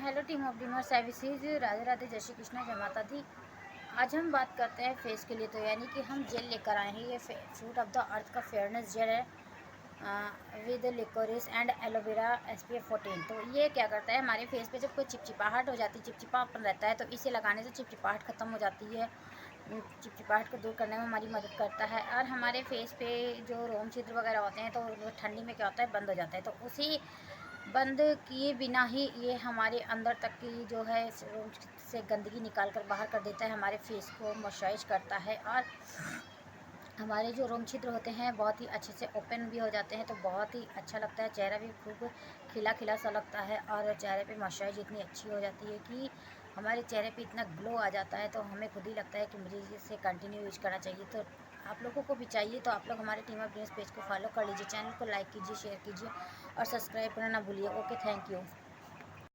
Hello team of dinner services, Radhe Radhe, जय श्री कृष्णा, जय माता दी। आज हम बात करते हैं फेस के लिए। तो यानी कि हम जेल लेकर आए हैं। ये फ्रूट ऑफ द अर्थ का फेयरनेस जेल है with liquorice and aloe vera SPF 14। तो ये क्या करता है, हमारे फेस पे जब कोई चिपचिपाहट हो जाती है, चिपचिपापन रहता है, तो इसे लगाने से चिपचिपाहट ख़त्म हो जाती है। चिपचिपाहट को दूर करने में हमारी मदद करता है। और हमारे फेस पे जो रोम छिद्र वगैरह होते हैं, तो ठंडी में क्या होता है, बंद हो जाता है। तो उसी बंद किए बिना ही ये हमारे अंदर तक की जो है रोम से गंदगी निकाल कर बाहर कर देता है, हमारे फेस को मॉइस्चराइज करता है। और हमारे जो रोम छिद्र होते हैं बहुत ही अच्छे से ओपन भी हो जाते हैं, तो बहुत ही अच्छा लगता है। चेहरा भी खूब खिला खिला सा लगता है और चेहरे पे मॉइस्चराइज इतनी अच्छी हो जाती है कि हमारे चेहरे पे इतना ग्लो आ जाता है। तो हमें खुद ही लगता है कि मुझे इसे कंटिन्यू यूज करना चाहिए। तो आप लोगों को भी चाहिए तो आप लोग हमारे टीम ऑफ ड्रीम्स पेज को फॉलो कर लीजिए, चैनल को लाइक कीजिए, शेयर कीजिए और सब्सक्राइब करना ना भूलिए। Okay, thank you.